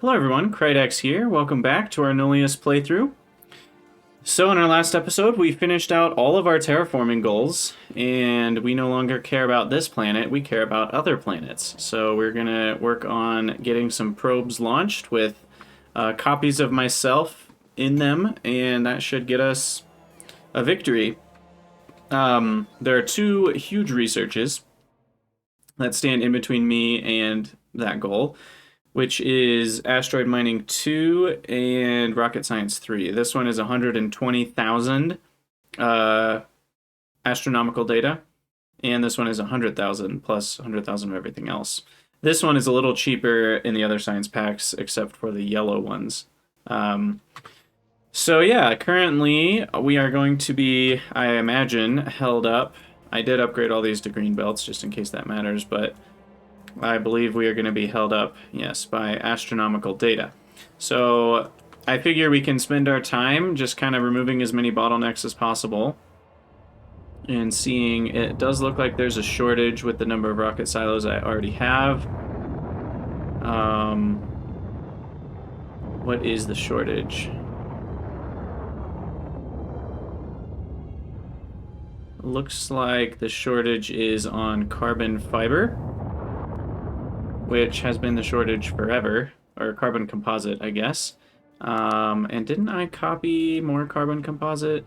Hello everyone, Krydex here. Welcome back to our Nullius playthrough. So in our last episode, we finished out all of our terraforming goals, and we no longer care about this planet, we care about other planets. So we're gonna work on getting some probes launched with copies of myself in them, and that should get us a victory. There are two huge researches that stand in between me and that goal, which is Asteroid Mining 2 and Rocket Science 3. This one is 120,000 astronomical data, and this one is 100,000 plus 100,000 of everything else. This one is a little cheaper in the other science packs, except for the yellow ones. So yeah, currently we are going to be, I imagine, held up. I did upgrade all these to green belts, just in case that matters, but I believe we are going to be held up, yes, by astronomical data. So I figure we can spend our time just kind of removing as many bottlenecks as possible and seeing. It does look like there's a shortage with the number of rocket silos I already have. What is the shortage? Looks like the shortage is on carbon fiber, which has been the shortage forever, or carbon composite, I guess. And didn't I copy more carbon composite?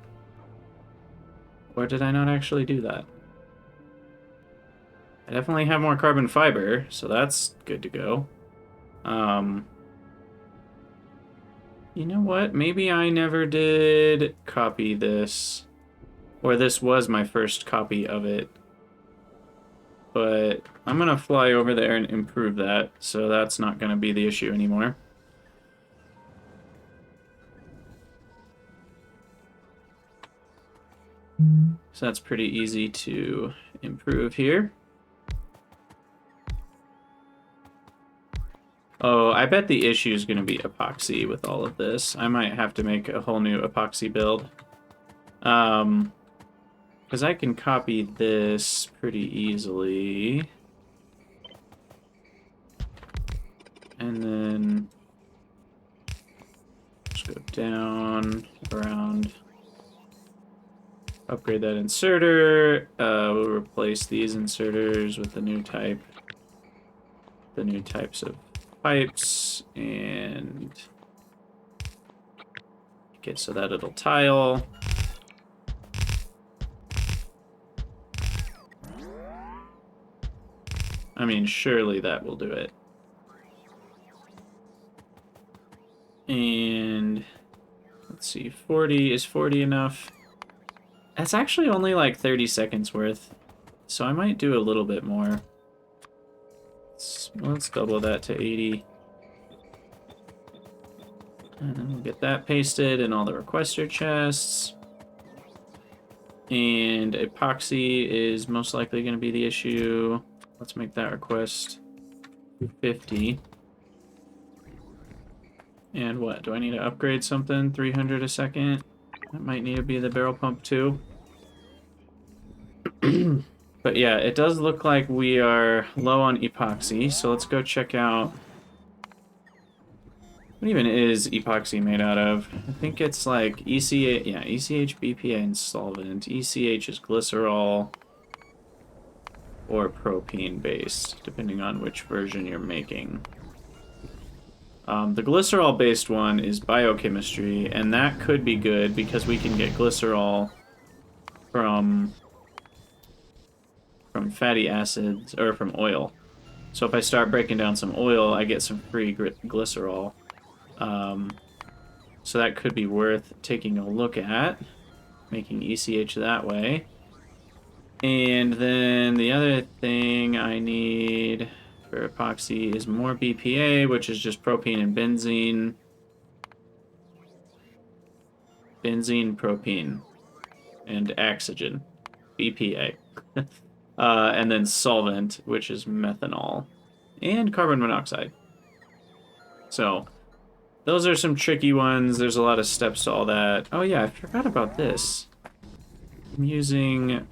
Or did I not actually do that? I definitely have more carbon fiber, so that's good to go. You know what? Maybe I never did copy this, or this was my first copy of it. But I'm going to fly over there and improve that, so that's not going to be the issue anymore. So that's pretty easy to improve here. Oh, I bet the issue is going to be epoxy with all of this. I might have to make a whole new epoxy build. Because I can copy this pretty easily. And then just go down, around, upgrade that inserter. We'll replace these inserters with the new type, the new types of pipes, and get so that it'll tile. I mean, surely that will do it. And let's see, 40, is 40 enough? That's actually only like 30 seconds worth, so I might do a little bit more. Let's double that to 80. And then we'll get that pasted in all the requester chests. And epoxy is most likely going to be the issue. Let's make that request 50. And what? Do I need to upgrade something? 300 a second? That might need to be the barrel pump too. But yeah, it does look like we are low on epoxy, so let's go check out. What even is epoxy made out of? I think it's like ECH, yeah, ECH, BPA, and solvent. ECH is glycerol or propene based, depending on which version you're making. The glycerol based one is biochemistry, and that could be good because we can get glycerol from fatty acids, or from oil. So if I start breaking down some oil, I get some free glycerol. So that could be worth taking a look at, making ECH that way. And then the other thing I need for epoxy is more BPA, which is just propene and benzene. Benzene, propene, and oxygen. BPA. And then solvent, which is methanol. And carbon monoxide. So, those are some tricky ones. There's a lot of steps to all that. Oh yeah, I forgot about this. I'm using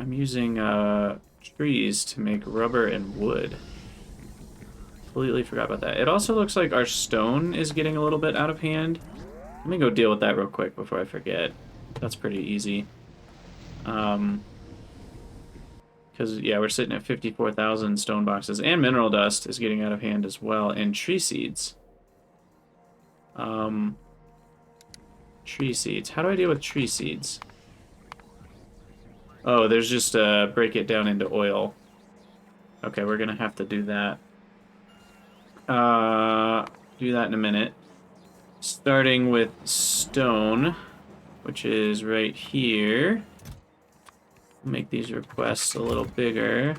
trees to make rubber and wood. Completely forgot about that. It also looks like our stone is getting a little bit out of hand. Let me go deal with that real quick before I forget. That's pretty easy. Because, yeah, we're sitting at 54,000 stone boxes. And mineral dust is getting out of hand as well. And tree seeds. Tree seeds. How do I deal with tree seeds? Oh, there's just break it down into oil. Okay, we're gonna have to do that. Do that in a minute. Starting with stone, which is right here. Make these requests a little bigger.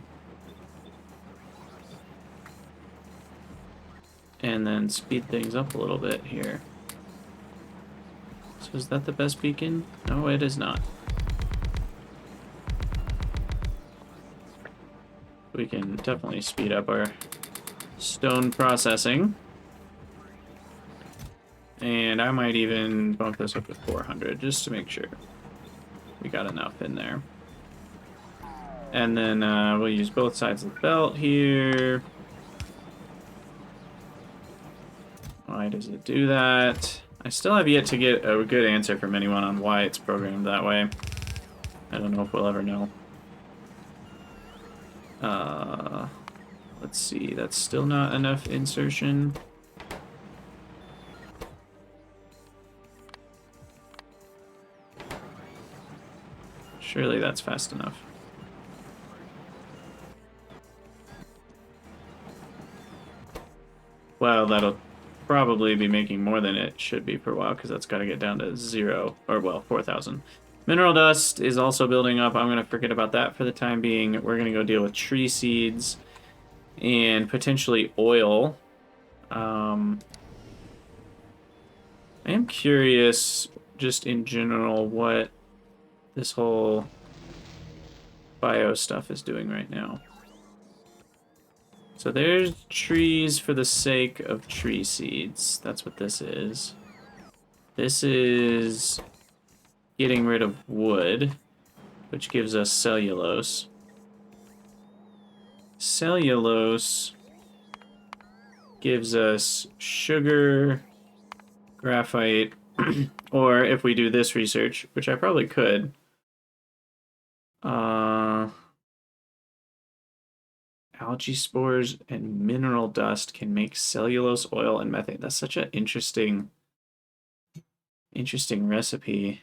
And then speed things up a little bit here. So is that the best beacon? No, it is not. We can definitely speed up our stone processing. And I might even bump this up to 400 just to make sure we got enough in there. And then we'll use both sides of the belt here. Why does it do that? I still have yet to get a good answer from anyone on why it's programmed that way. I don't know if we'll ever know. Let's see, that's still not enough insertion. Surely that's fast enough. Well, that'll probably be making more than it should be for a while, because that's got to get down to 0, or well, 4,000. Mineral dust is also building up. I'm going to forget about that for the time being. We're going to go deal with tree seeds and potentially oil. I am curious, just in general, what this whole bio stuff is doing right now. So there's trees for the sake of tree seeds. That's what this is. This is getting rid of wood, which gives us cellulose. Cellulose gives us sugar, graphite, or if we do this research, which I probably could, algae spores and mineral dust can make cellulose oil and methane. That's such an interesting recipe.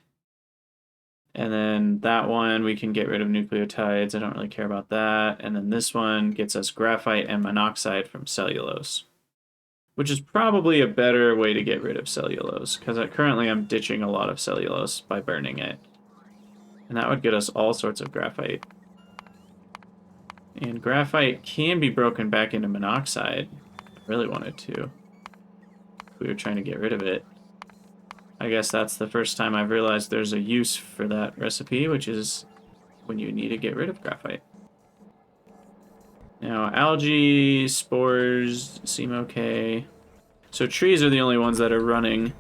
And then that one, we can get rid of nucleotides. I don't really care about that. And then this one gets us graphite and monoxide from cellulose, which is probably a better way to get rid of cellulose, because currently I'm ditching a lot of cellulose by burning it. And that would get us all sorts of graphite. And graphite can be broken back into monoxide. I really wanted to, if we were trying to get rid of it. I guess that's the first time I've realized there's a use for that recipe, which is when you need to get rid of graphite. Now, algae, spores seem okay. So trees are the only ones that are running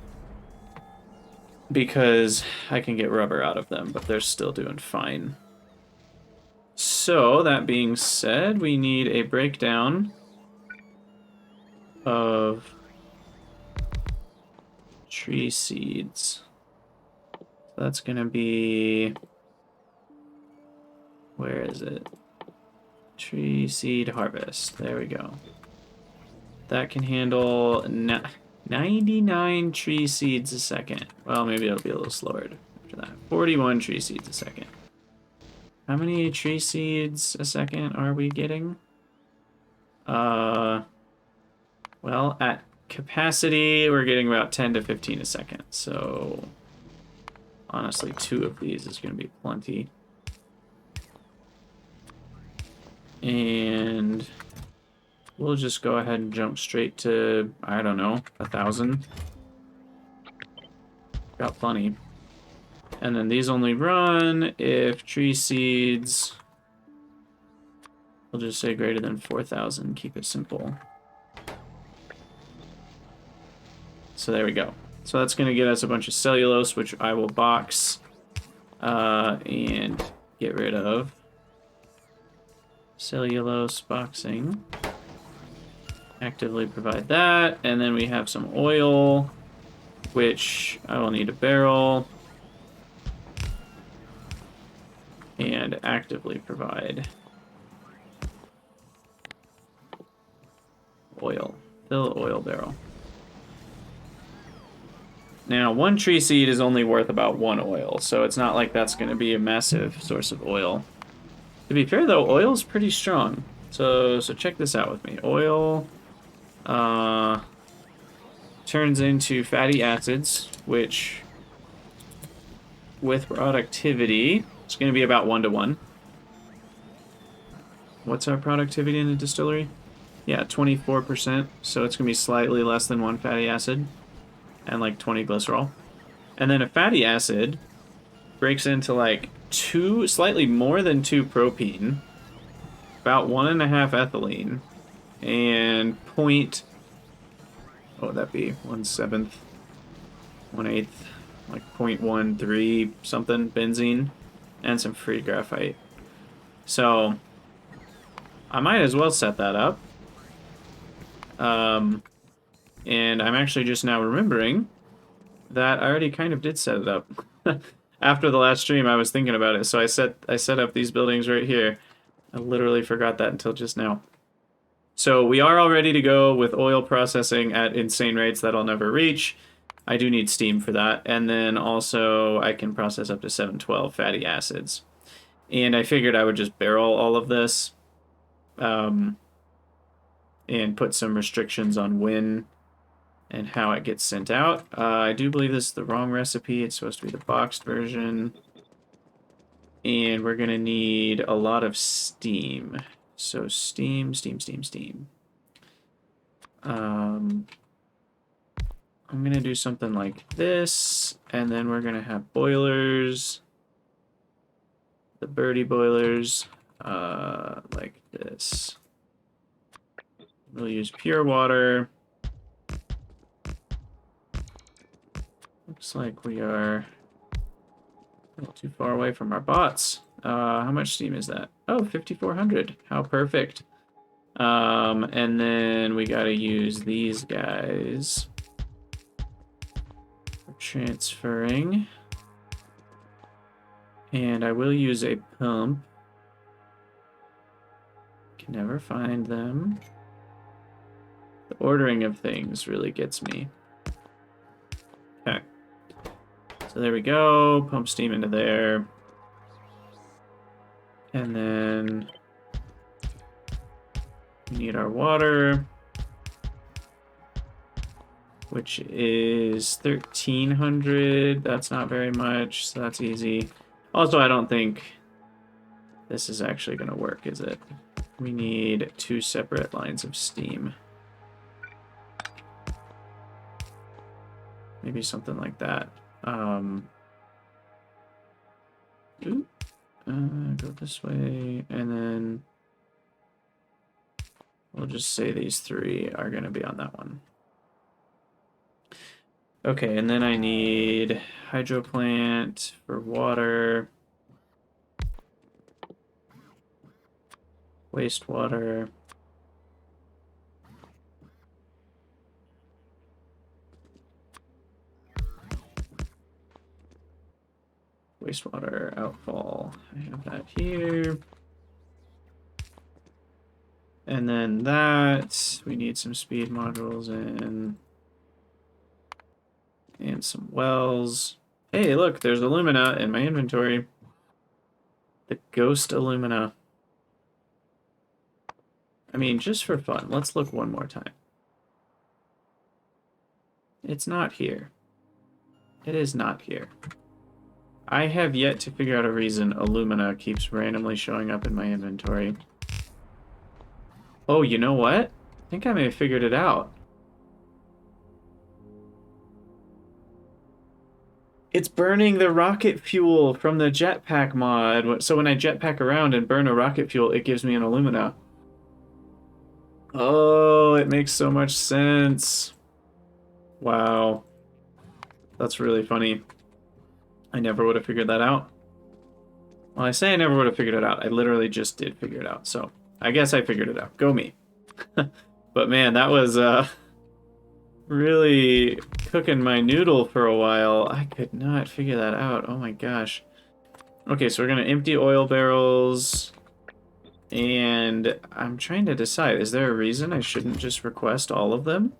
because I can get rubber out of them, but they're still doing fine. So, that being said, we need a breakdown of tree seeds. So that's gonna be, where is it? Tree seed harvest. There we go. That can handle 99 tree seeds a second. Well, maybe it'll be a little slower after that. 41 tree seeds a second. How many tree seeds a second are we getting? Well, at capacity, we're getting about 10 to 15 a second. So, honestly, 2 of these is going to be plenty. And we'll just go ahead and jump straight to, I don't know, 1,000. Got plenty. And then these only run if tree seeds, we'll just say greater than 4,000, keep it simple. So there we go. So that's going to get us a bunch of cellulose, which I will box and get rid of. Cellulose boxing. Actively provide that. And then we have some oil, which I will need a barrel. And actively provide oil. Fill oil barrel. Now, one tree seed is only worth about 1 oil, so it's not like that's going to be a massive source of oil. To be fair, though, oil's pretty strong. So check this out with me. Oil turns into fatty acids, which, with productivity, it's going to be about 1 to 1. What's our productivity in a distillery? Yeah, 24%, so it's going to be slightly less than 1 fatty acid. And like 20 glycerol. And then a fatty acid breaks into like 2, slightly more than 2 propene, about 1.5 ethylene, and what would that be? 1/7, 1/8, like 0.13 something benzene, and some free graphite. So I might as well set that up. And I'm actually just now remembering that I already kind of did set it up. After the last stream, I was thinking about it, so I set up these buildings right here. I literally forgot that until just now. So we are all ready to go with oil processing at insane rates that I'll never reach. I do need steam for that, and then also I can process up to 712 fatty acids. And I figured I would just barrel all of this, and put some restrictions on when and how it gets sent out. I do believe this is the wrong recipe. It's supposed to be the boxed version. And we're going to need a lot of steam. So steam. I'm going to do something like this, and then we're going to have boilers. The birdie boilers, like this. We'll use pure water. Looks like we are a little too far away from our bots. How much steam is that? Oh, 5,400. How perfect. And then we gotta use these guys for transferring. And I will use a pump. Can never find them. The ordering of things really gets me. Okay. So there we go. Pump steam into there. And then we need our water, which is 1,300. That's not very much, so that's easy. Also, I don't think this is actually going to work, is it? We need 2 separate lines of steam. Maybe something like that. Go this way, and then we'll just say these 3 are going to be on that one. Okay, and then I need hydro plant for water, wastewater, wastewater outfall. I have that here. And then that, we need some speed modules in. And some wells. Hey, look, there's alumina in my inventory. The ghost alumina. I mean, just for fun, let's look one more time. It's not here. It is not here. I have yet to figure out a reason alumina keeps randomly showing up in my inventory. Oh, you know what? I think I may have figured it out. It's burning the rocket fuel from the jetpack mod. So when I jetpack around and burn a rocket fuel, it gives me an alumina. Oh, it makes so much sense. Wow. That's really funny. I never would have figured that out. Well, I say I never would have figured it out. I literally just did figure it out. So I guess I figured it out. Go me. But man, that was really cooking my noodle for a while. I could not figure that out. Oh my gosh. Okay, so we're gonna empty oil barrels. And I'm trying to decide, is there a reason I shouldn't just request all of them?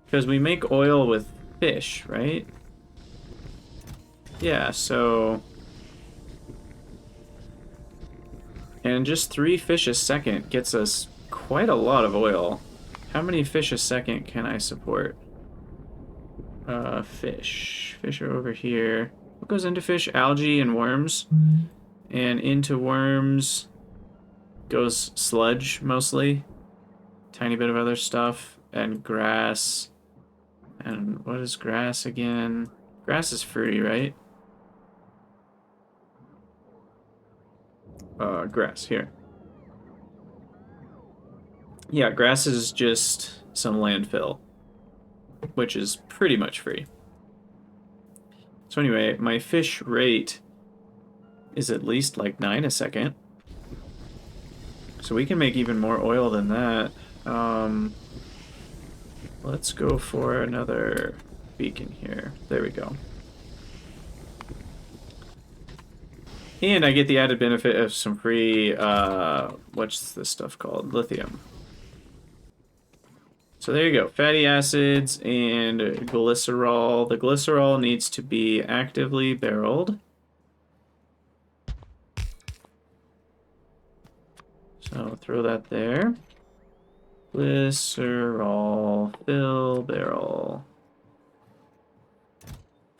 Because we make oil with fish, right? Yeah, so... And just 3 fish a second gets us quite a lot of oil. How many fish a second can I support? Fish. Fish are over here. What goes into fish? Algae and worms. And into worms goes sludge, mostly. Tiny bit of other stuff. And grass. And what is grass again? Grass is free, right? Grass, here. Yeah, grass is just some landfill, which is pretty much free. So anyway, my fish rate is at least like 9 a second. So we can make even more oil than that. Let's go for another beacon here. There we go. And I get the added benefit of some free, what's this stuff called? Lithium. So there you go, fatty acids and glycerol. The glycerol needs to be actively barreled. So throw that there. Glycerol, fill barrel.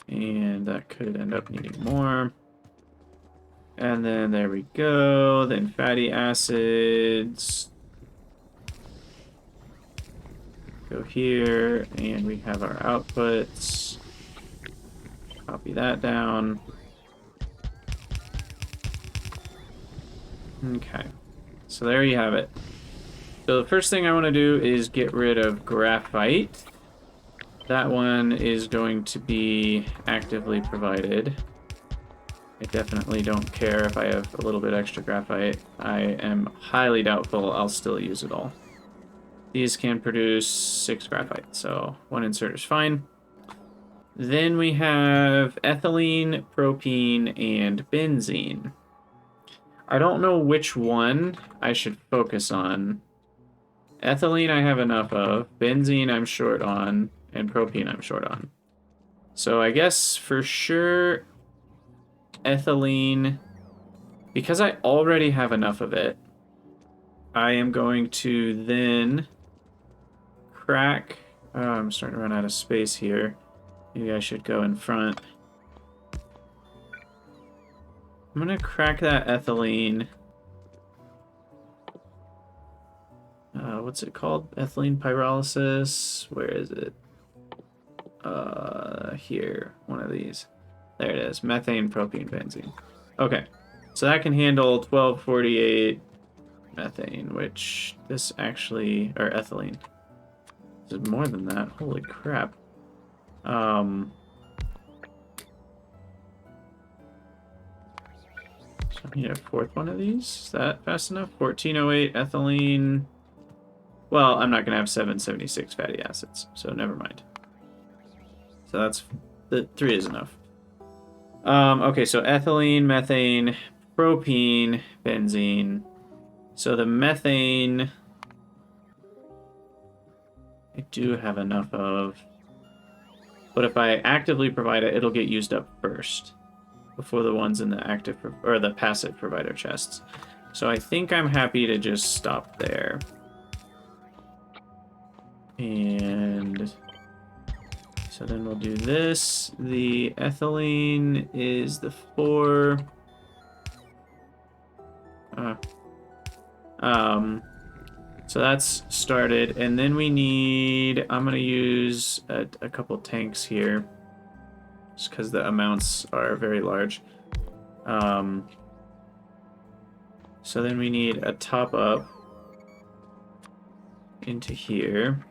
And that could end up needing more. And then there we go. Then fatty acids. Go here, and we have our outputs. Copy that down. Okay, so there you have it. So the first thing I want to do is get rid of graphite. That one is going to be actively provided. I definitely don't care if I have a little bit extra graphite. I am highly doubtful I'll still use it all. These can produce 6 graphite, so 1 insert is fine. Then we have ethylene, propene, and benzene. I don't know which one I should focus on. Ethylene I have enough of, benzene I'm short on, and propene I'm short on. So I guess for sure ethylene, because I already have enough of it, I am going to then crack... Oh, I'm starting to run out of space here. Maybe I should go in front. I'm going to crack that ethylene. What's it called? Ethylene pyrolysis. Where is it? Here. One of these. There it is. Methane, propene, benzene. Okay. So that can handle 1248 methane, which this actually... Or ethylene. This is more than that. Holy crap. So I need a 4th one of these. Is that fast enough? 1408 ethylene. Well, I'm not going to have 776 fatty acids, so never mind. So that's... The 3 is enough. Okay, so ethylene, methane, propene, benzene. So the methane... I do have enough of... But if I actively provide it, it'll get used up first. Before the ones in the active... Or the passive provider chests. So I think I'm happy to just stop there. And... So then we'll do this. The ethylene is the 4. So that's started, and then we need... I'm going to use a couple tanks here, just because the amounts are very large. So then we need a top up into here,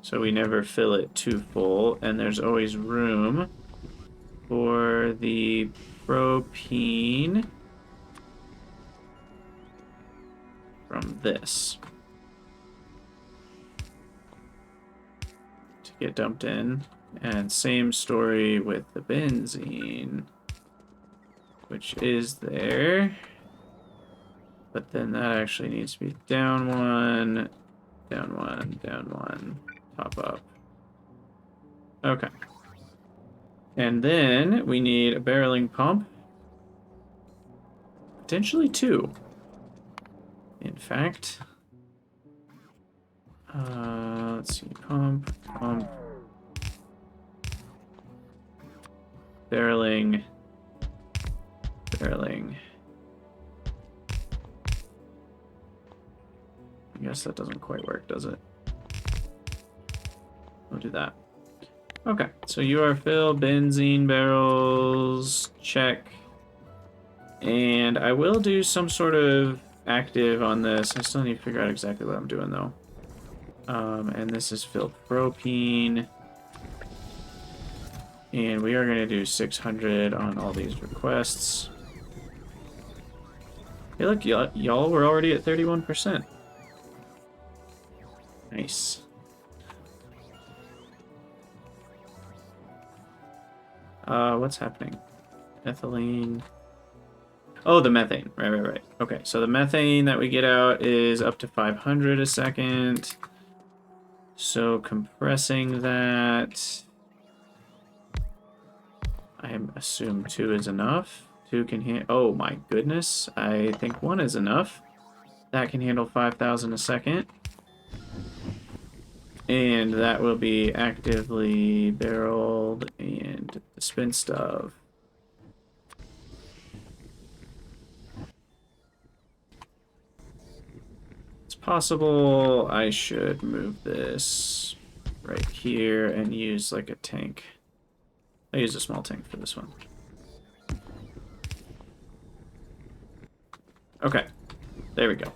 so we never fill it too full, and there's always room for the propene. from this to get dumped in. And same story with the benzene, which is there. But then that actually needs to be down one, down one, down one, top up. Okay. And then we need a barreling pump. Potentially two. In fact, let's see, pump, barreling. I guess that doesn't quite work, does it? We'll do that. Okay, so you are fill, benzene barrels, check. And I will do some sort of active on this. I still need to figure out exactly what I'm doing, though. And this is fill propene. And we are going to do 600 on all these requests. Hey, look, y'all were already at 31%. Nice. What's happening? Ethylene. Oh, the methane. Right. Okay, so the methane that we get out is up to 500 a second. So compressing that, I assume 2 is enough. 2 can handle... Oh my goodness. I think 1 is enough. That can handle 5,000 a second. And that will be actively barreled and dispensed of. It's possible I should move this right here and use like a tank. I'll use a small tank for this one. Okay, there we go.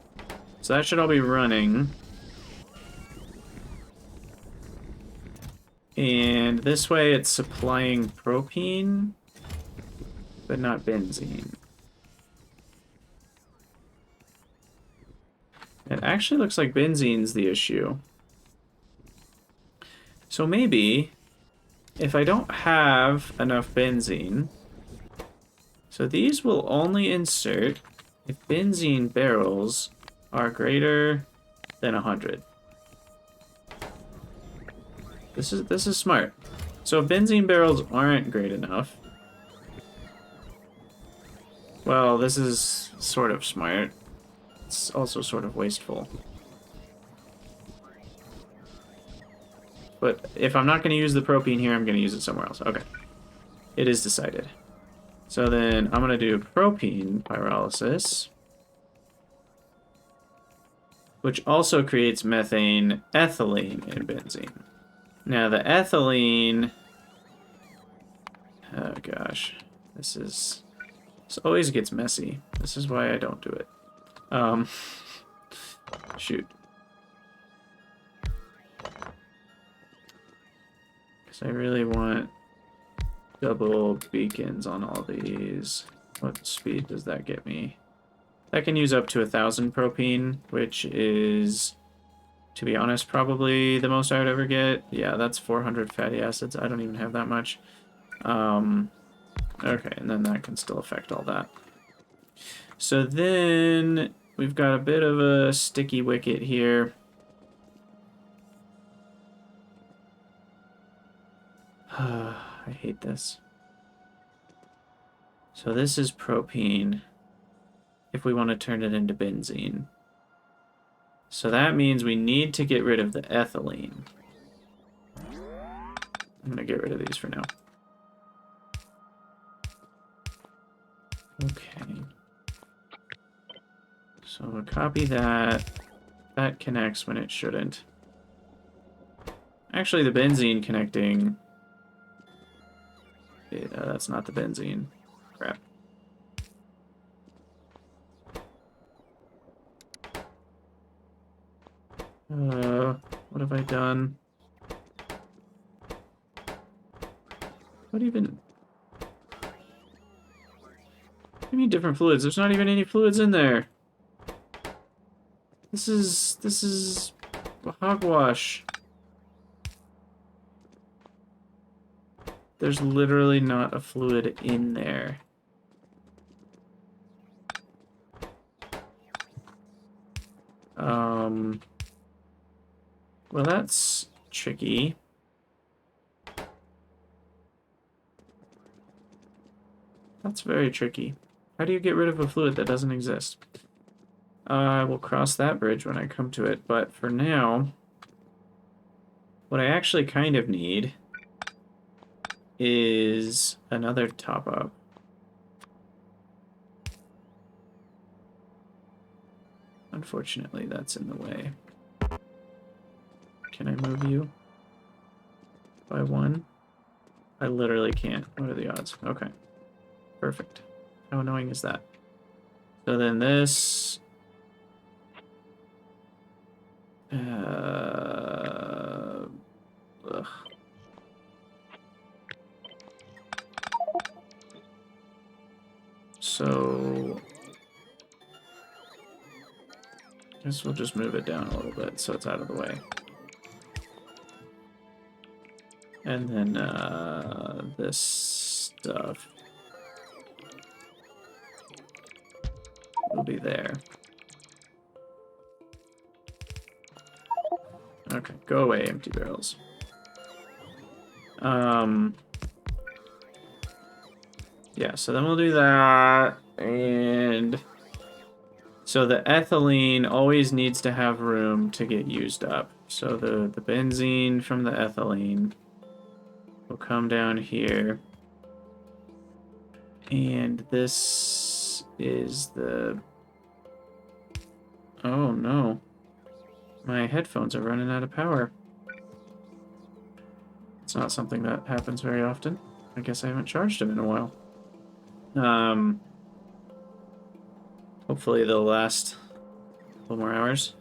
So that should all be running. And this way it's supplying propene, but not benzene. It actually looks like benzene's the issue. So maybe, if I don't have enough benzene, so these will only insert if benzene barrels are greater than 100. This is smart. So if benzene barrels aren't great enough, well, this is sort of smart. It's also sort of wasteful. But if I'm not going to use the propene here, I'm going to use it somewhere else. Okay. It is decided. So then I'm going to do propene pyrolysis, which also creates methane, ethylene, and benzene. Now the ethylene... Oh gosh. This always gets messy. This is why I don't do it. Shoot. Because I really want double beacons on all these. What speed does that get me? That can use up to 1,000 propene, which is, to be honest, probably the most I would ever get. Yeah, that's 400 fatty acids. I don't even have that much. Okay, and then that can still affect all that. So then we've got a bit of a sticky wicket here. I hate this. So this is propene if we want to turn it into benzene. So that means we need to get rid of the ethylene. I'm going to get rid of these for now. Okay. So we'll copy that. That connects when it shouldn't. Actually, the benzene connecting... Yeah, that's not the benzene. Crap. What have I done? What even... What do you mean different fluids? There's not even any fluids in there. This is hogwash. There's literally not a fluid in there. Well, that's tricky. That's very tricky. How do you get rid of a fluid that doesn't exist? I will cross that bridge when I come to it, but for now, what I actually kind of need is another top-up. Unfortunately, that's in the way. Can I move you by one? I literally can't. What are the odds? Okay. Perfect. How annoying is that? So then this... ugh. So... I guess we'll just move it down a little bit so it's out of the way. And then this stuff will be there. Okay, go away, empty barrels. Yeah, so then we'll do that, and so the ethylene always needs to have room to get used up. So the benzene from the ethylene will come down here, and this is the... Oh no. My headphones are running out of power. It's not something that happens very often. I guess I haven't charged them in a while. Hopefully they'll last a couple more hours.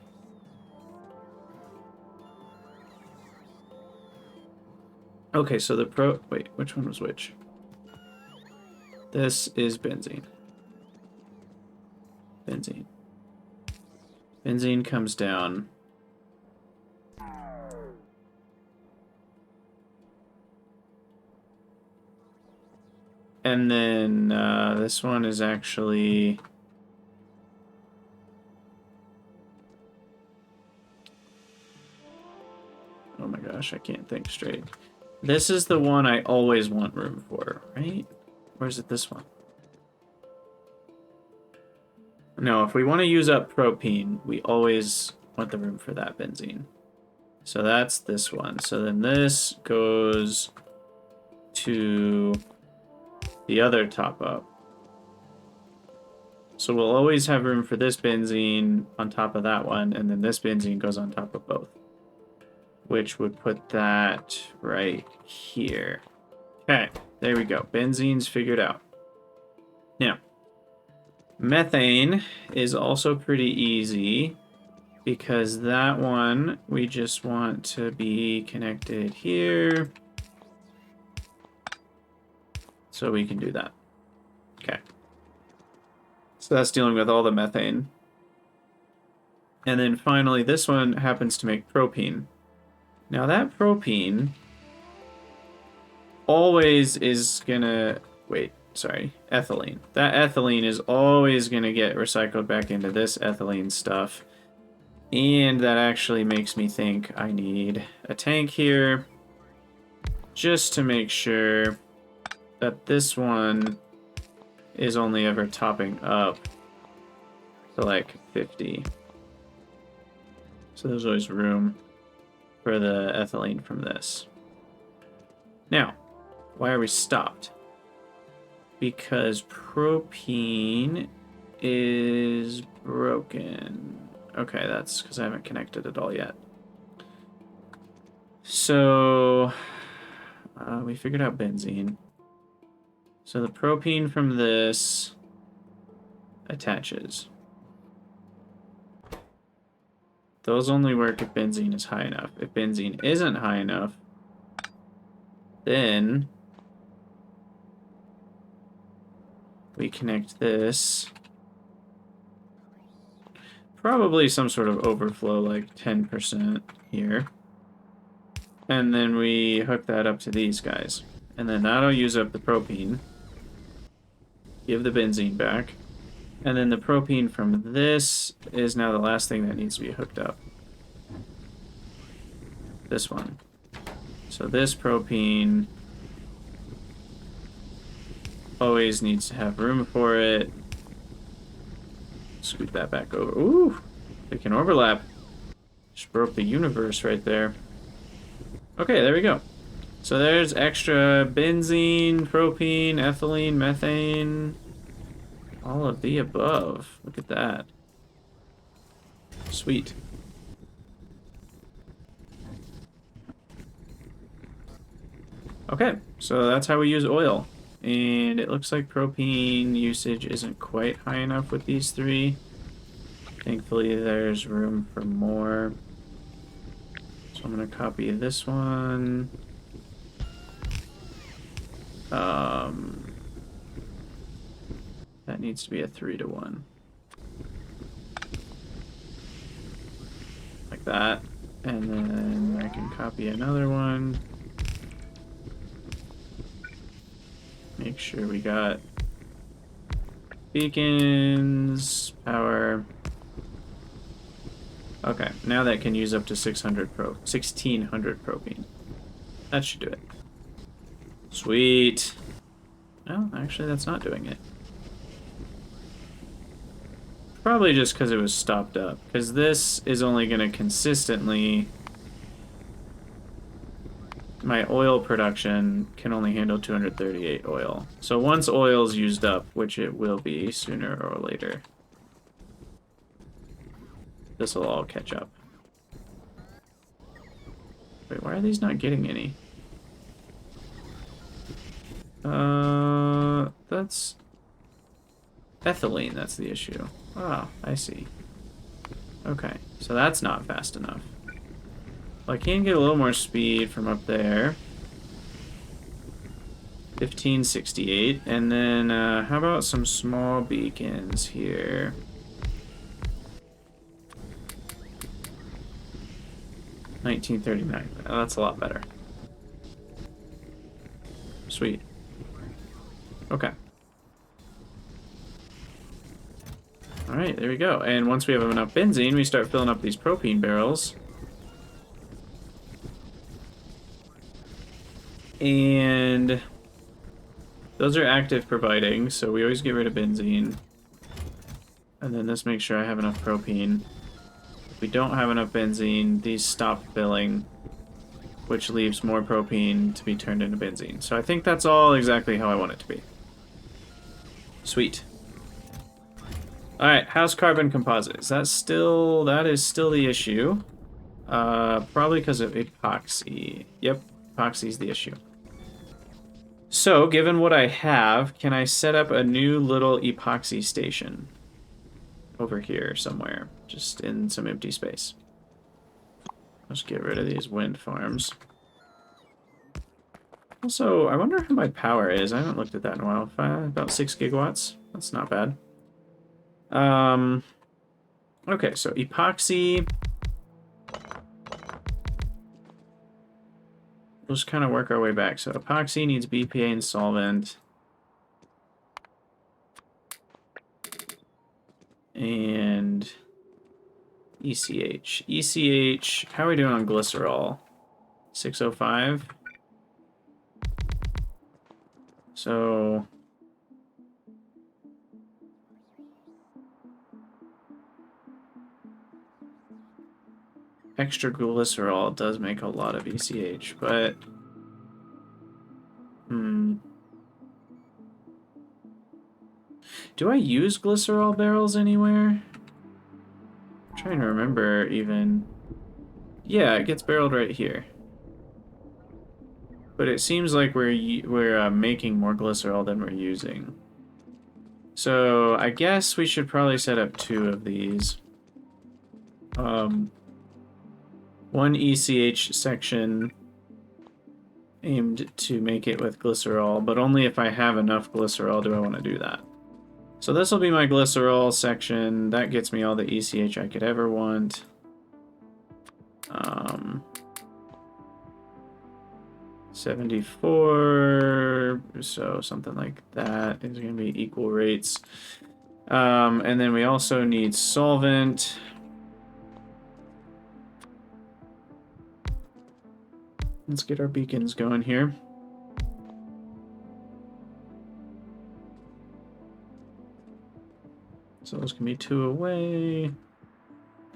Okay, so the wait, which one was which? This is benzene. Benzene. Benzene comes down. And then this one is actually... Oh my gosh, I can't think straight. This is the one I always want room for, right? Or is it this one? No, if we want to use up propene, we always want the room for that benzene. So that's this one. So then this goes to the other top up. So we'll always have room for this benzene on top of that one, and then this benzene goes on top of both. Which would put that right here. Okay, there we go. Benzene's figured out. Now, methane is also pretty easy because that one we just want to be connected here. So we can do that. Okay. So that's dealing with all the methane. And then finally, this one happens to make propene. Now that propene always is gonna... Wait, sorry. Ethylene. That ethylene is always gonna get recycled back into this ethylene stuff. And that actually makes me think I need a tank here. Just to make sure that this one is only ever topping up to like 50. So there's always room for the ethylene from this. Now, why are we stopped? Because propene is broken. Okay, that's because I haven't connected it all yet. So, we figured out benzene. So the propene from this attaches. Those only work if benzene is high enough. If benzene isn't high enough, then we connect this. probably some sort of overflow, like 10% here. And then we hook that up to these guys. And then that'll use up the propene. Give the benzene back. And then the propene from this is now the last thing that needs to be hooked up. This one. So this propene always needs to have room for it. Scoot that back over. Ooh, they can overlap. Just broke the universe right there. Okay, there we go. So there's extra benzene, propene, ethylene, methane, all of the above. Look at that. Sweet. Okay, so that's how we use oil. And it looks like propene usage isn't quite high enough with these three. Thankfully, there's room for more. So I'm going to copy this one. That needs to be a 3-to-1. Like that. And then I can copy another one. Make sure we got beacons, power. Okay, now that can use up to 1600 propane. That should do it. Sweet. Oh, actually that's not doing it. Probably just because it was stopped up. Because this is only going to consistently... My oil production can only handle 238 oil. So once oil's used up, which it will be sooner or later, this will all catch up. Wait, why are these not getting any? That's ethylene, that's the issue. Ah, I see. Okay, so that's not fast enough. Well, I can get a little more speed from up there. 1568. And then, how about some small beacons here? $19.39. Oh, that's a lot better. Sweet. Okay. Alright, there we go. And once we have enough benzene, we start filling up these propane barrels. And those are active providing, so we always get rid of benzene. And then this makes sure I have enough propene. If we don't have enough benzene, these stop filling, which leaves more propene to be turned into benzene. So I think that's all exactly how I want it to be. Sweet. Alright, how's carbon composite? That is still the issue. Probably because of epoxy. Yep, epoxy's the issue. So, given what I have, can I set up a new little epoxy station over here somewhere, just in some empty space? Let's get rid of these wind farms. Also, I wonder how my power is. I haven't looked at that in a while. About 6 gigawatts. That's not bad. Okay, so epoxy. We'll just kind of work our way back. So epoxy needs BPA and solvent. And ECH. ECH, how are we doing on glycerol? 605. So extra glycerol does make a lot of ECH, but do I use glycerol barrels anywhere? I'm trying to remember even. Yeah, it gets barreled right here. But it seems like we're making more glycerol than we're using. So I guess we should probably set up 2 of these. One ECH section aimed to make it with glycerol, but only if I have enough glycerol do I want to do that. So this will be my glycerol section. That gets me all the ECH I could ever want. 74, so something like that is going to be equal rates. And then we also need solvent. Let's get our beacons going here. So those can be 2 away.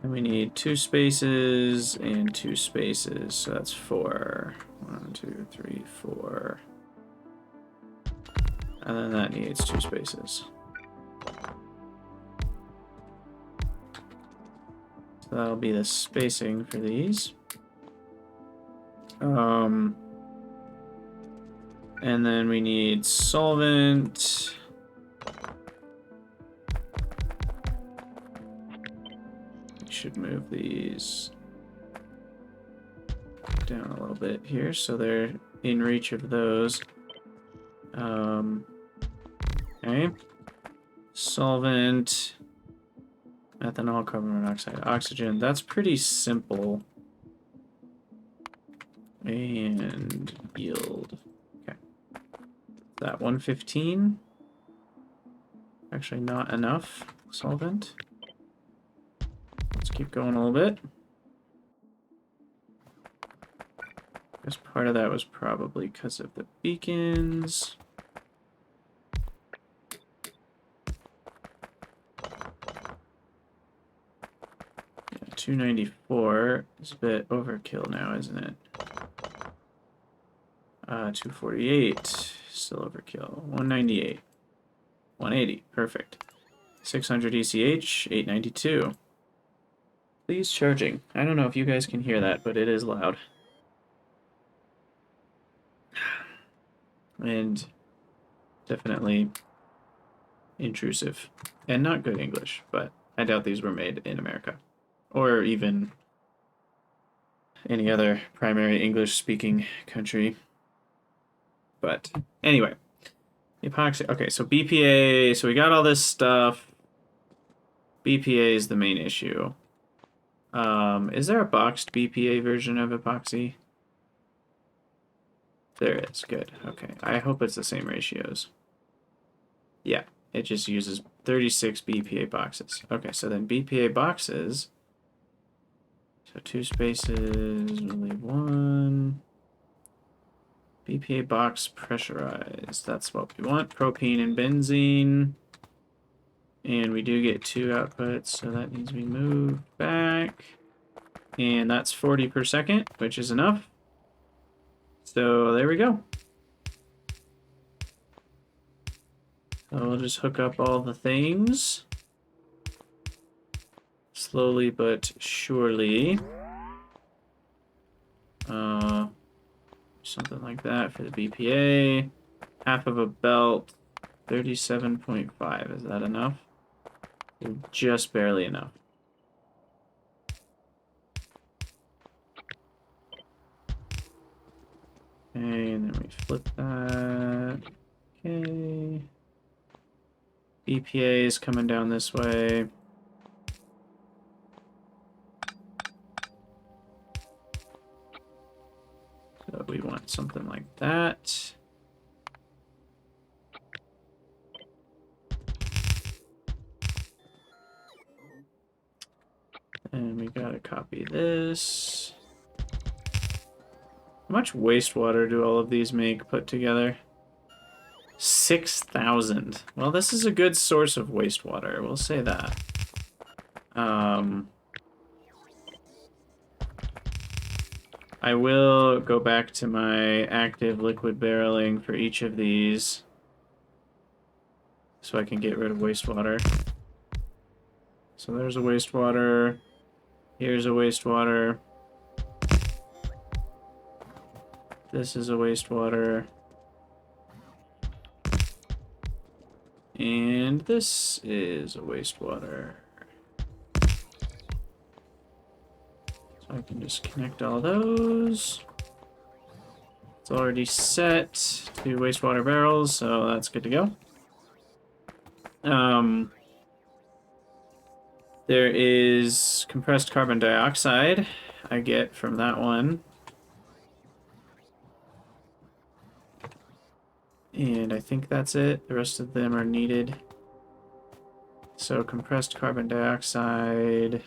And we need 2 spaces and 2 spaces. So that's 4. 1, 2, 3, 4. And then that needs 2 spaces. So that'll be the spacing for these. And then we need solvent. We should move these down a little bit here so they're in reach of those. Okay. Solvent. Ethanol, carbon monoxide, oxygen. That's pretty simple. And yield. Okay. That 115. Actually, not enough solvent. Let's keep going a little bit. I guess part of that was probably because of the beacons. Yeah, 294 is a bit overkill now, isn't it? 248, still overkill. 198. 180, perfect. 600 ECH, 892. Please charging. I don't know if you guys can hear that, but it is loud. And definitely intrusive. And not good English, but I doubt these were made in America. Or even any other primary English-speaking country. But anyway. Epoxy. Okay, so BPA. So we got all this stuff. BPA is the main issue. Is there a boxed BPA version of epoxy? There is. Good. Okay. I hope it's the same ratios. Yeah. It just uses 36 BPA boxes. Okay, so then BPA boxes. So 2 spaces, we'll leave 1. BPA box pressurized. That's what we want. Propene and benzene. And we do get 2 outputs, so that needs to be moved back. And that's 40 per second, which is enough. So there we go. So we'll just hook up all the things. Slowly but surely. Something like that for the BPA. Half of a belt. 37.5. Is that enough? Just barely enough. Okay, and then we flip that. Okay. BPA is coming down this way. So we want something like that. And we gotta copy this. How much wastewater do all of these make put together? 6,000. Well, this is a good source of wastewater, we'll say that. I will go back to my active liquid barreling for each of these so I can get rid of wastewater. So there's a wastewater. Here's a wastewater. This is a wastewater. And this is a wastewater. So I can just connect all those. It's already set to wastewater barrels, so that's good to go. There is compressed carbon dioxide I get from that one. And I think that's it. The rest of them are needed. So compressed carbon dioxide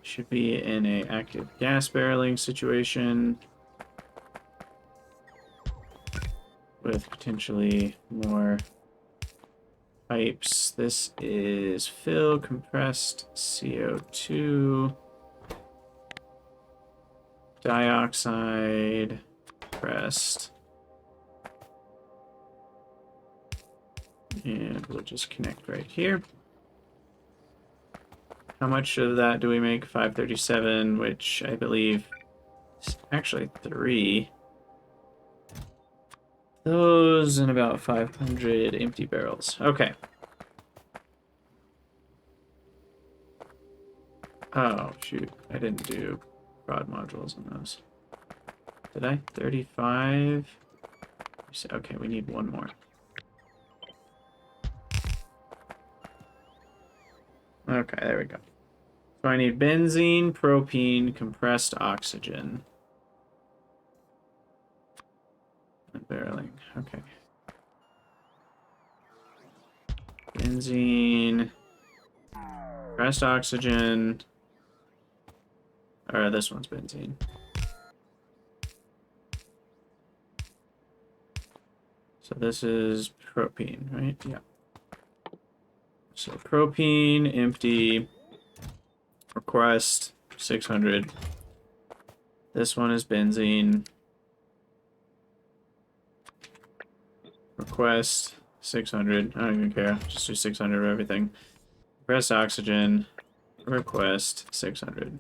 should be in a active gas barreling situation with potentially more pipes. This is fill compressed CO2 dioxide compressed. And we'll just connect right here. How much of that do we make? 537, which I believe is actually 3. Those and about 500 empty barrels. Okay. Oh, shoot. I didn't do prod modules on those. Did I? 35? Okay, we need one more. Okay, there we go. So I need benzene, propene, compressed oxygen. And barreling. Okay. Benzene, compressed oxygen. Or this one's benzene. So this is propene, right? Yeah. So propene, empty, request 600. This one is benzene. Request 600. I don't even care. Just do 600 of everything. Press oxygen. Request 600.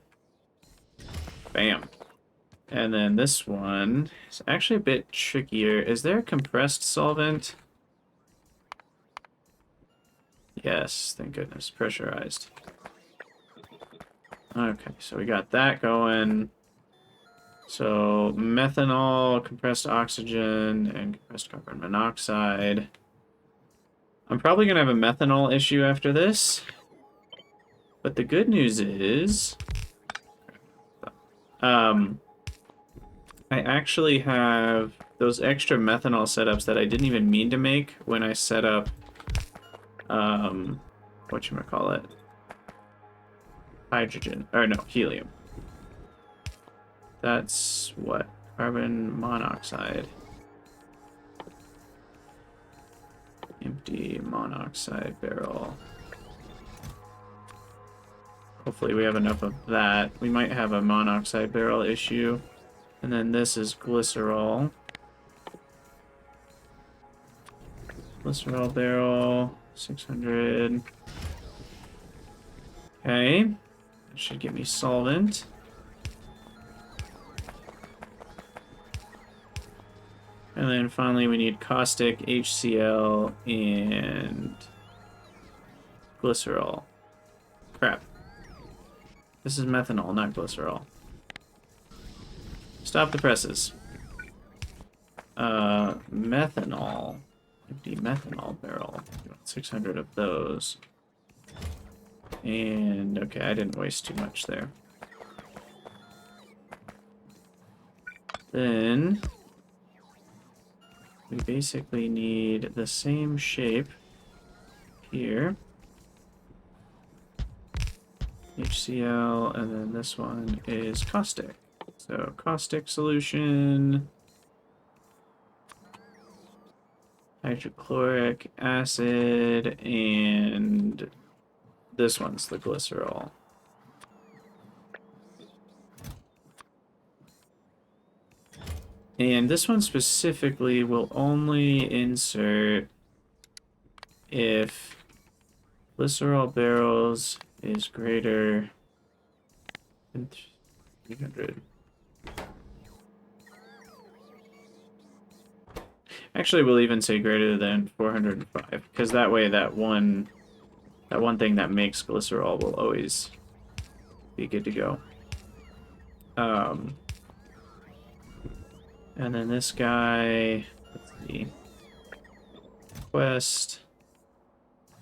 Bam. And then this one is actually a bit trickier. Is there a compressed solvent? Yes, thank goodness. Pressurized. Okay, so we got that going. So methanol, compressed oxygen, and compressed carbon monoxide. I'm probably going to have a methanol issue after this. But the good news is... I actually have those extra methanol setups that I didn't even mean to make when I set up... whatchamacallit? Hydrogen. Or no, helium. That's what? Carbon monoxide. Empty monoxide barrel. Hopefully we have enough of that. We might have a monoxide barrel issue. And then this is glycerol. Glycerol barrel, 600. Okay. That should give me solvent. And then finally we need caustic, HCl, and glycerol. Crap. This is methanol, not glycerol. Stop the presses. Methanol. Empty methanol barrel. 600 of those. And, okay, I didn't waste too much there. Then... we basically need the same shape here. HCl, and then this one is caustic. So caustic solution, hydrochloric acid, and this one's the glycerol. And this one specifically will only insert if glycerol barrels is greater than 300. Actually, we'll even say greater than 405, because that way that one thing that makes glycerol will always be good to go. And then this guy, let's see, request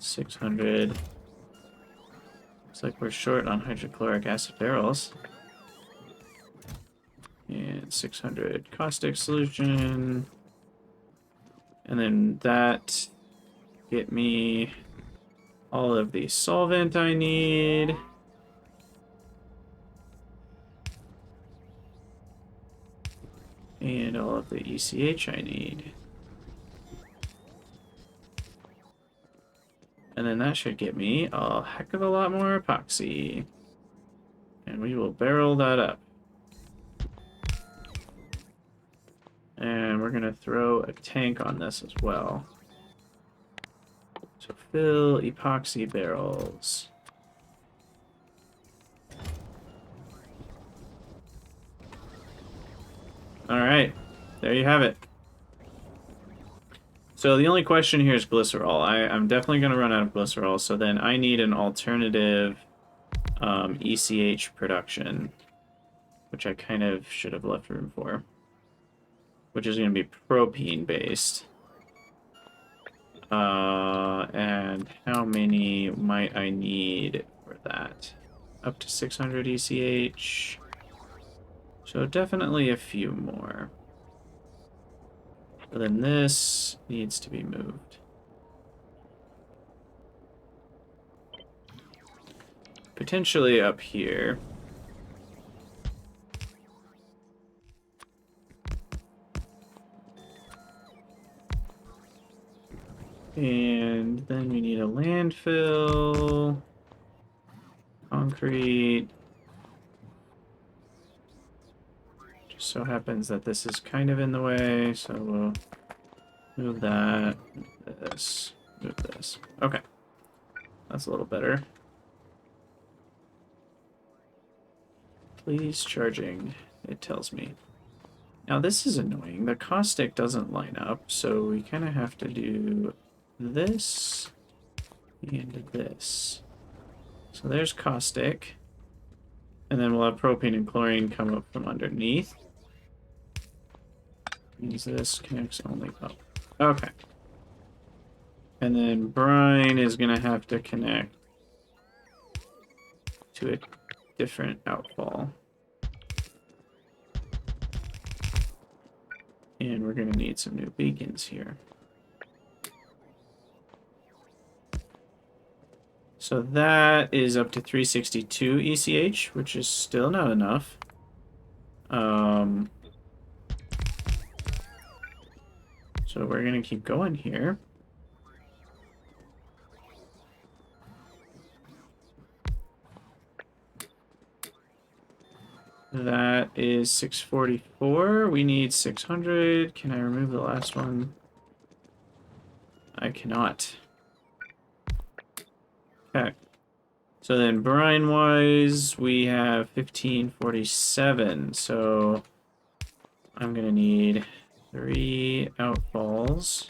600. Looks like we're short on hydrochloric acid barrels. And 600 caustic solution. And then that get me all of the solvent I need. And all of the ECH I need. And then that should get me a heck of a lot more epoxy. And we will barrel that up. And we're going to throw a tank on this as well. So fill epoxy barrels. Alright, there you have it. So the only question here is glycerol. I'm definitely going to run out of glycerol, so then I need an alternative ECH production, which I kind of should have left room for, which is going to be propene-based. And how many might I need for that? Up to 600 ECH. So definitely a few more. But then this needs to be moved. Potentially up here. And then we need a landfill, concrete. Just so happens that this is kind of in the way, so we'll move that, move this, move this. Okay, that's a little better. Please charging, it tells me. Now this is annoying. The caustic doesn't line up, so we kind of have to do this and this. So there's caustic. And then we'll have propane and chlorine come up from underneath. Means this connects only up. Okay. And then brine is going to have to connect to a different outfall. And we're going to need some new beacons here. So that is up to 362 ECH, which is still not enough. So we're going to keep going here. That is 644. We need 600. Can I remove the last one? I cannot. Okay. So then brine-wise, we have 1547. So I'm going to need 3 outfalls.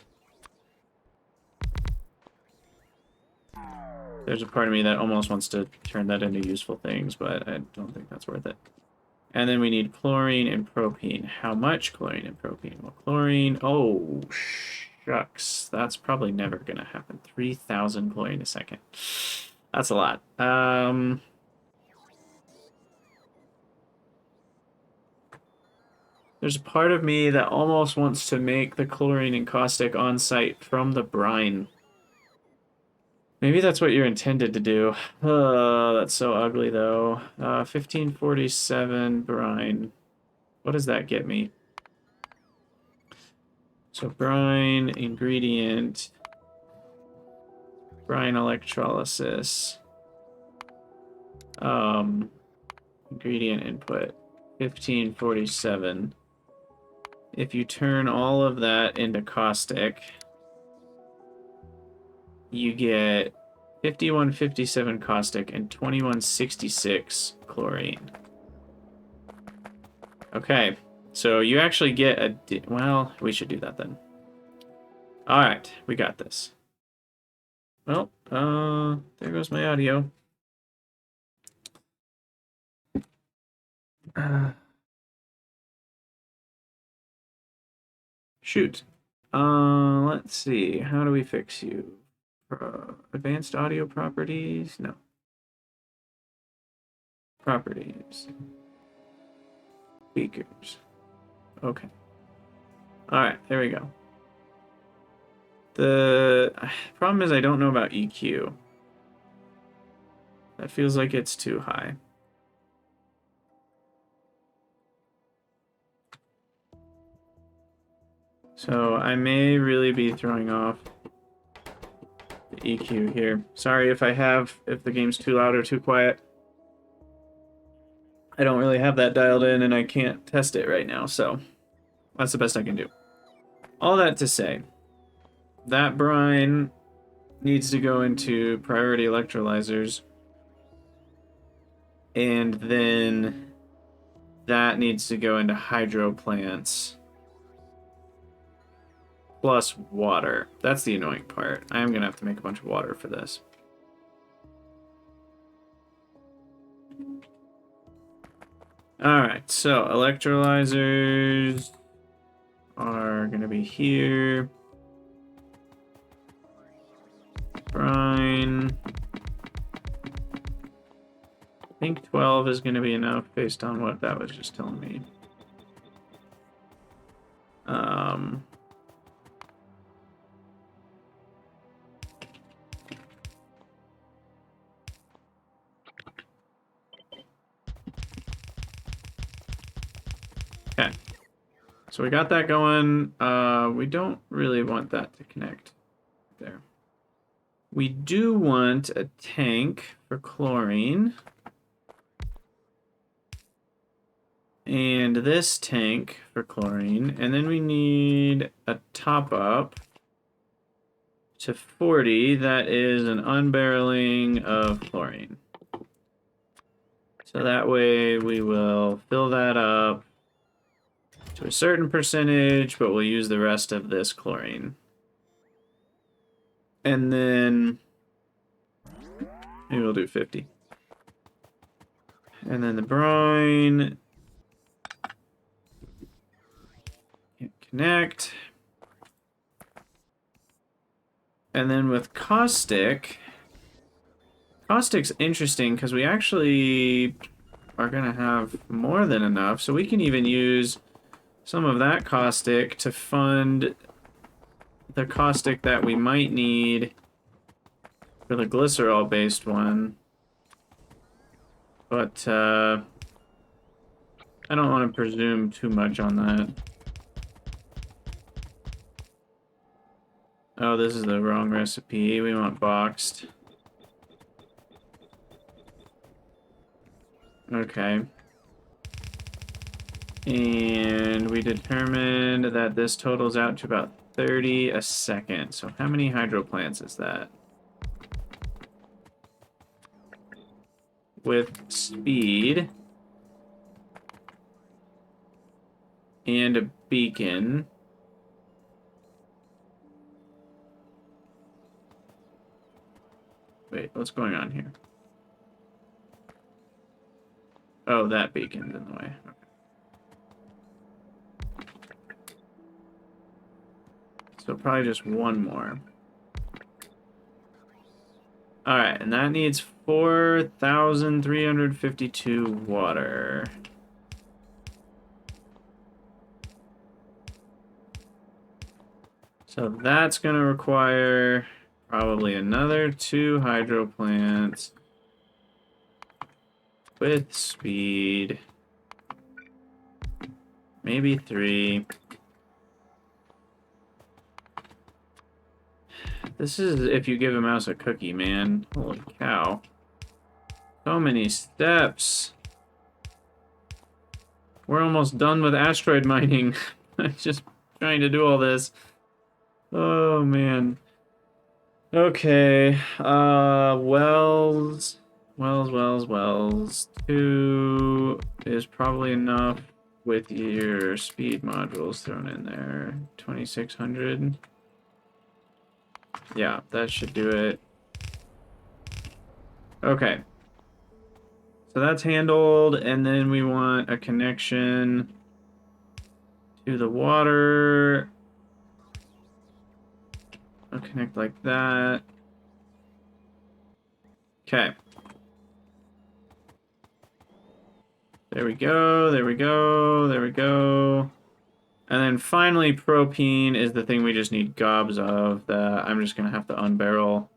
There's a part of me that almost wants to turn that into useful things, but I don't think that's worth it. And then we need chlorine and propene. How much chlorine and propene? Well, chlorine... Oh, shucks. That's probably never going to happen. 3,000 chlorine a second. That's a lot. There's a part of me that almost wants to make the chlorine and caustic on site from the brine. Maybe that's what you're intended to do. That's so ugly, though. 1547 brine. What does that get me? So brine, ingredient, brine electrolysis, ingredient input, 1547. If you turn all of that into caustic, you get 5157 caustic and 2166 chlorine. Okay, so you actually get a... Well, we should do that then. Alright, we got this. Well, there goes my audio. Shoot. Let's see. How do we fix you? Advanced audio properties? No. Properties. Speakers. Okay. Alright, there we go. The problem is I don't know about EQ. That feels like it's too high. So I may really be throwing off the EQ here. Sorry if the game's too loud or too quiet. I don't really have that dialed in and I can't test it right now, so that's the best I can do. All that to say, that brine needs to go into priority electrolyzers, and then that needs to go into hydro plants plus water. That's the annoying part. I am gonna have to make a bunch of water for this. Alright, so electrolyzers are gonna be here. Brine. I think 12 is gonna be enough based on what that was just telling me. Okay. So we got that going. We don't really want that to connect there. We do want a tank for chlorine. And this tank for chlorine. And then we need a top up to 40. That is an unbarreling of chlorine. So that way we will fill that up to a certain percentage, but we'll use the rest of this chlorine. And then maybe we'll do 50. And then the brine. Can't connect. And then with caustic's interesting because we actually are going to have more than enough. So we can even use some of that caustic to fund the caustic that we might need for the glycerol-based one. But I don't want to presume too much on that. Oh, this is the wrong recipe. We want boxed. Okay. And we determined that this totals out to about 30 a second. So how many hydro plants is that? With speed and a beacon. Wait, what's going on here? Oh, that beacon's in the way. Okay. So probably just one more. Alright, and that needs 4,352 water. So that's going to require probably another 2 hydro plants with speed. Maybe 3. This is if you give a mouse a cookie, man. Holy cow. So many steps. We're almost done with asteroid mining. I'm just trying to do all this. Oh, man. Okay. Wells. 2 is probably enough with your speed modules thrown in there. 2,600. Yeah, that should do it. Okay. So that's handled, and then we want a connection to the water. I'll connect like that. Okay. There we go, there we go, there we go. And then finally, propene is the thing we just need gobs of that I'm just going to have to unbarrel.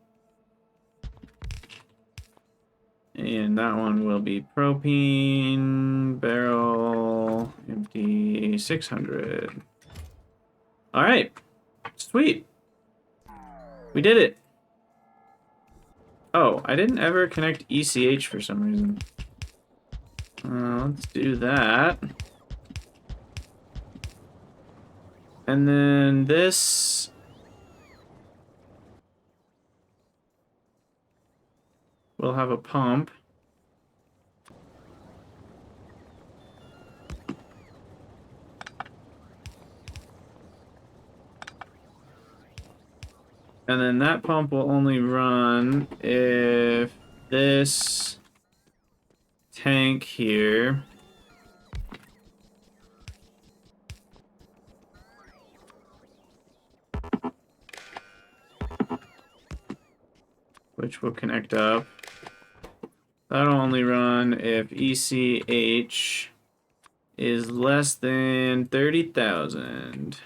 And that one will be propene, barrel, empty, 600. All right. Sweet. We did it. Oh, I didn't ever connect ECH for some reason. Let's do that. And then this... we'll have a pump. And then that pump will only run if this tank here which will connect up. That'll only run if ECH is less than 30,000.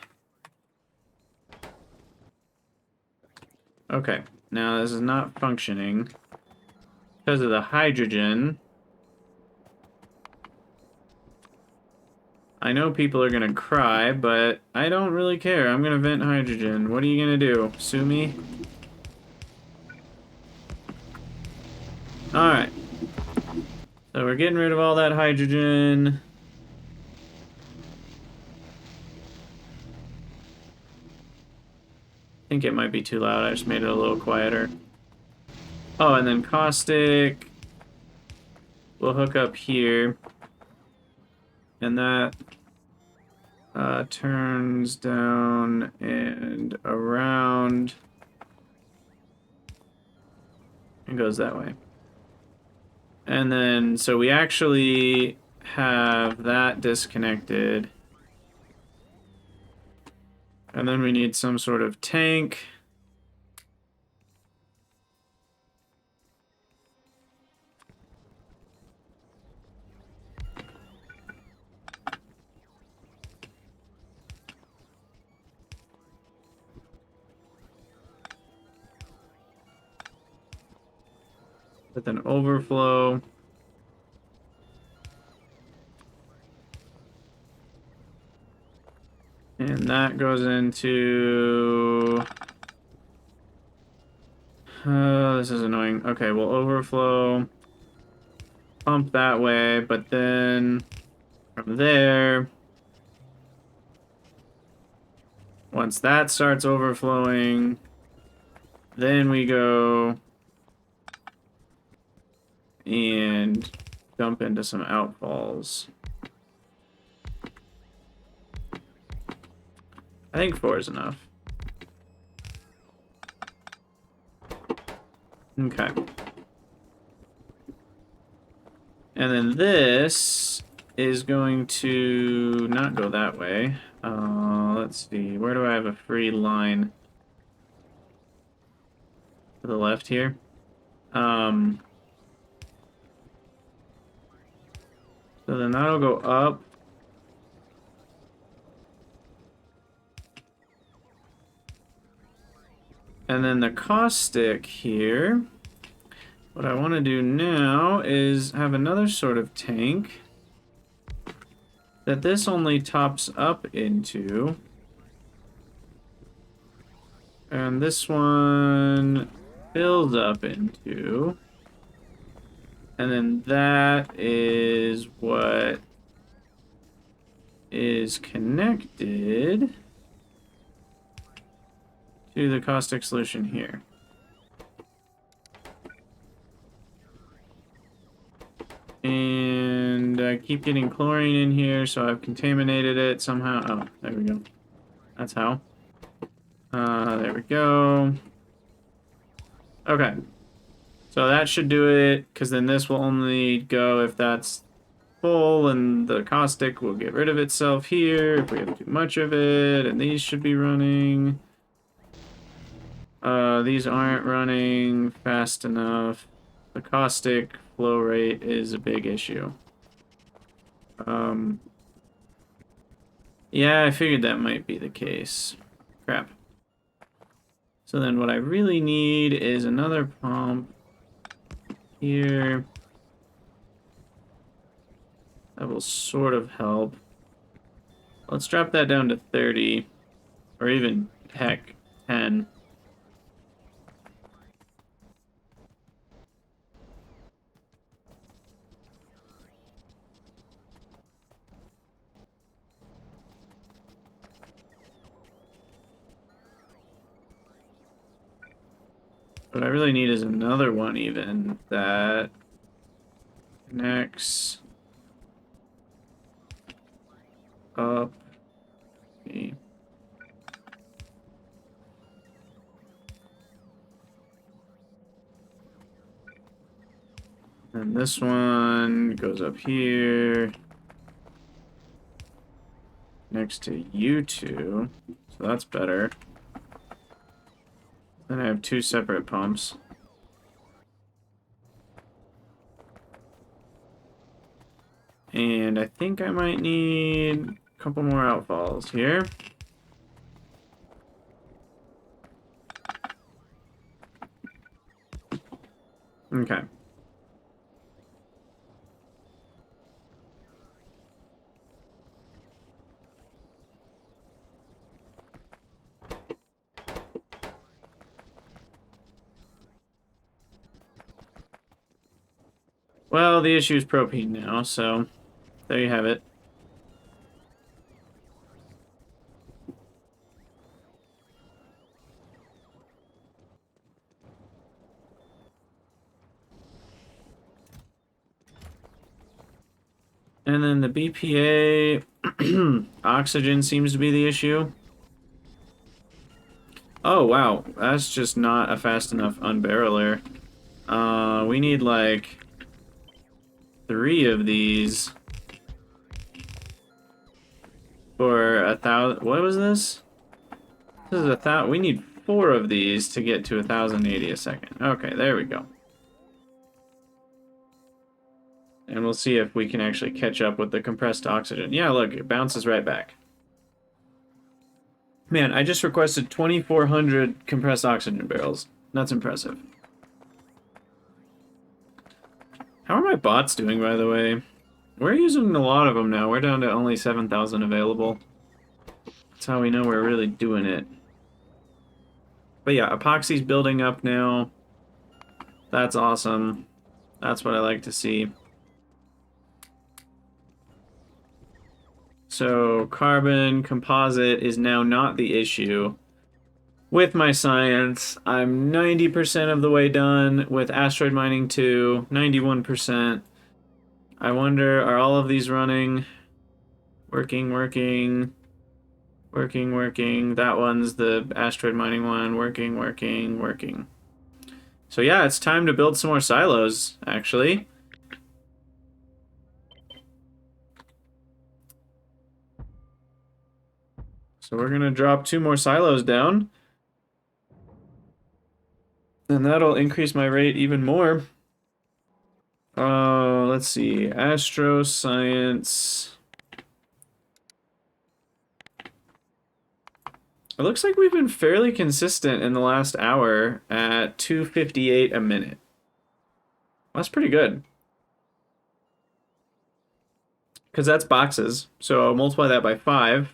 Okay, now this is not functioning because of the hydrogen. I know people are gonna cry, but I don't really care. I'm gonna vent hydrogen. What are you gonna do? Sue me? Alright. So we're getting rid of all that hydrogen. I think it might be too loud. I just made it a little quieter. Oh, and then caustic. We'll hook up here. And that turns down and around. And goes that way. And then, so we actually have that disconnected. And then we need some sort of tank. With an overflow. And that goes into... this is annoying. Okay, we'll overflow. Pump that way, but then from there... once that starts overflowing, then we go and dump into some outfalls. I think 4 is enough. Okay. And then this is going to not go that way. Let's see. Where do I have a free line? To the left here. So then that'll go up. And then the caustic here, what I want to do now is have another sort of tank that this only tops up into. And this one fills up into. And then that is what is connected to the caustic solution here. And I keep getting chlorine in here, so I've contaminated it somehow. Oh, there we go. That's how. There we go. Okay. So that should do it, because then this will only go if that's full, and the caustic will get rid of itself here if we have too much of it, and these should be running. These aren't running fast enough. The caustic flow rate is a big issue. Yeah, I figured that might be the case. Crap. So then what I really need is another pump here. That will sort of help. Let's drop that down to 30, or even, heck, 10. What I really need is another one even that connects up. Okay. And this one goes up here next to you two, so that's better. Then I have two separate pumps. And I think I might need a couple more outfalls here. Okay. Well, the issue is propane now, so there you have it. And then the BPA oxygen seems to be the issue. Oh, wow. That's just not a fast enough unbarreler. We need like 3 of these for 1,000. What was this? This is 1,000. We need 4 of these to get to 1,080 a second. Okay, there we go. And we'll see if we can actually catch up with the compressed oxygen. Yeah, look, it bounces right back. Man, I just requested 2,400 compressed oxygen barrels. That's impressive. How are my bots doing, by the way? We're using a lot of them now. We're down to only 7,000 available. That's how we know we're really doing it. But yeah, epoxy's building up now. That's awesome. That's what I like to see. So carbon composite is now not the issue. With my science, I'm 90% of the way done with asteroid mining 2, 91%. I wonder, are all of these running? Working. That one's the asteroid mining one. Working. So yeah, it's time to build some more silos, actually. So we're gonna drop 2 more silos down. And that'll increase my rate even more. Let's see. Astro Science. It looks like we've been fairly consistent in the last hour at 258 a minute. That's pretty good. Because that's boxes. So I'll multiply that by 5.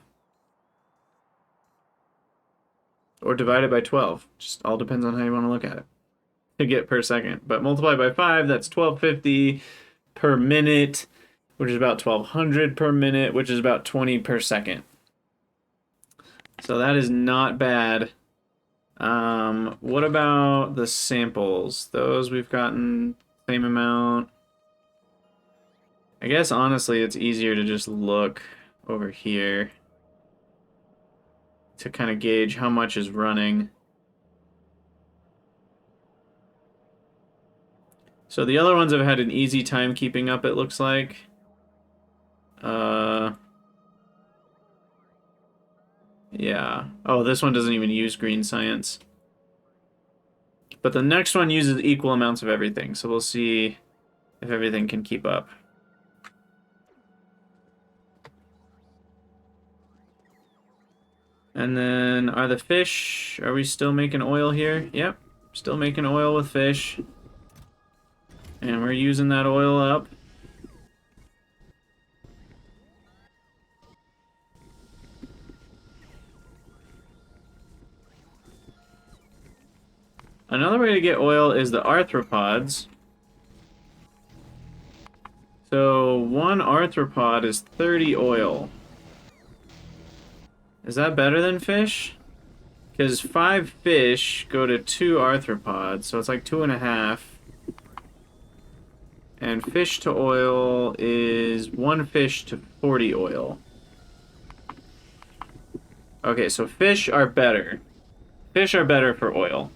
Or divide it by 12. Just all depends on how you want to look at it. To get per second. But multiply by 5, that's 1250 per minute, which is about 1200 per minute, which is about 20 per second. So that is not bad. What about the samples? Those we've gotten same amount. I guess honestly it's easier to just look over here to kind of gauge how much is running. So the other ones have had an easy time keeping up, it looks like. Yeah. Oh, this one doesn't even use green science. But the next one uses equal amounts of everything, so we'll see if everything can keep up. And then, are the fish, are we still making oil here? Yep, still making oil with fish. And we're using that oil up. Another way to get oil is the arthropods. So, one arthropod is 30 oil. Is that better than fish? Because 5 fish go to 2 arthropods, so it's like 2.5. And fish to oil is 1 fish to 40 oil. Okay, so fish are better. Fish are better for oil.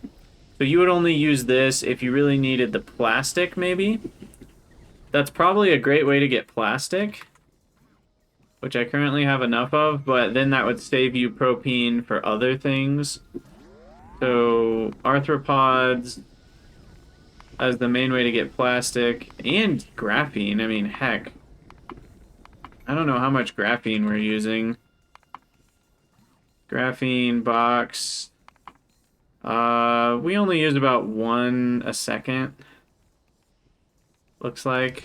So you would only use this if you really needed the plastic, maybe? That's probably a great way to get plastic, which I currently have enough of, but then that would save you propene for other things. So arthropods as the main way to get plastic, and graphene. I mean, heck. I don't know how much graphene we're using. Graphene box. We only use about 1 a second. Looks like.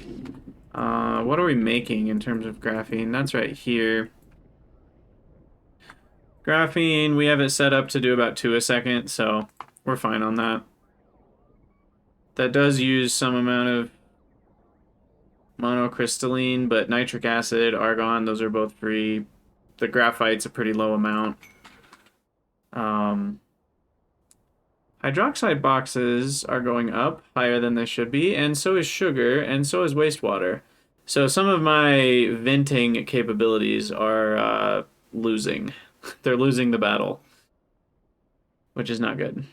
What are we making in terms of graphene? That's right here. Graphene, we have it set up to do about 2 a second, so we're fine on that. That does use some amount of monocrystalline, but nitric acid, argon, those are both free. The graphite's a pretty low amount. Hydroxide boxes are going up higher than they should be, and so is sugar, and so is wastewater. So some of my venting capabilities are losing. They're losing the battle, which is not good.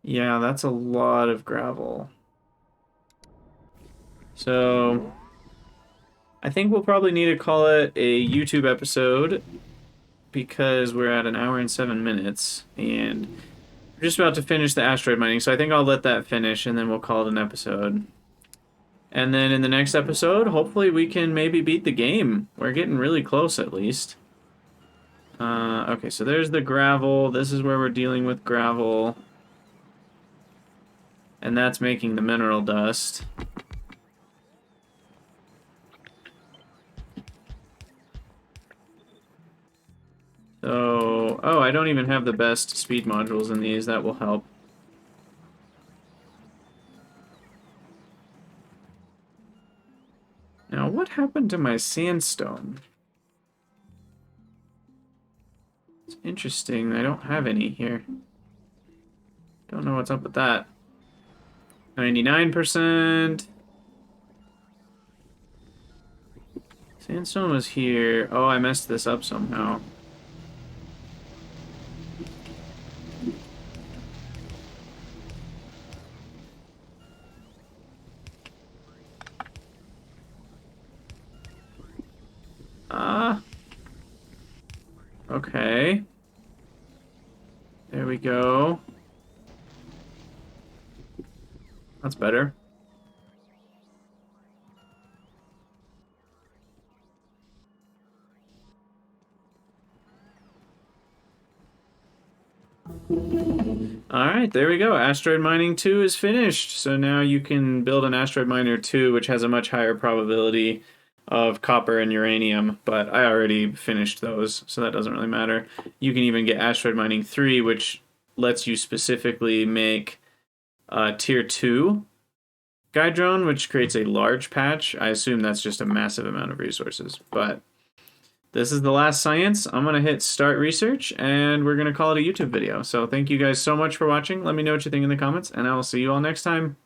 Yeah, that's a lot of gravel. So I think we'll probably need to call it a YouTube episode because we're at 1 hour and 7 minutes and we're just about to finish the asteroid mining. So I think I'll let that finish and then we'll call it an episode. And then in the next episode, hopefully we can maybe beat the game. We're getting really close at least. Okay, so there's the gravel. This is where we're dealing with gravel. And that's making the mineral dust. So, oh, I don't even have the best speed modules in these. That will help. Now, what happened to my sandstone? It's interesting. I don't have any here. Don't know what's up with that. 99%. Sandstone was here. Oh, I messed this up somehow. Okay. There we go. That's better. Alright, there we go. Asteroid Mining 2 is finished. So now you can build an Asteroid Miner 2, which has a much higher probability of copper and uranium, but I already finished those, so that doesn't really matter. You can even get Asteroid Mining 3, which lets you specifically make Tier 2 guide drone, which creates a large patch. I assume that's just a massive amount of resources, but this is the last science. I'm going to hit start research, and we're going to call it a YouTube video. So thank you guys so much for watching. Let me know what you think in the comments, and I will see you all next time.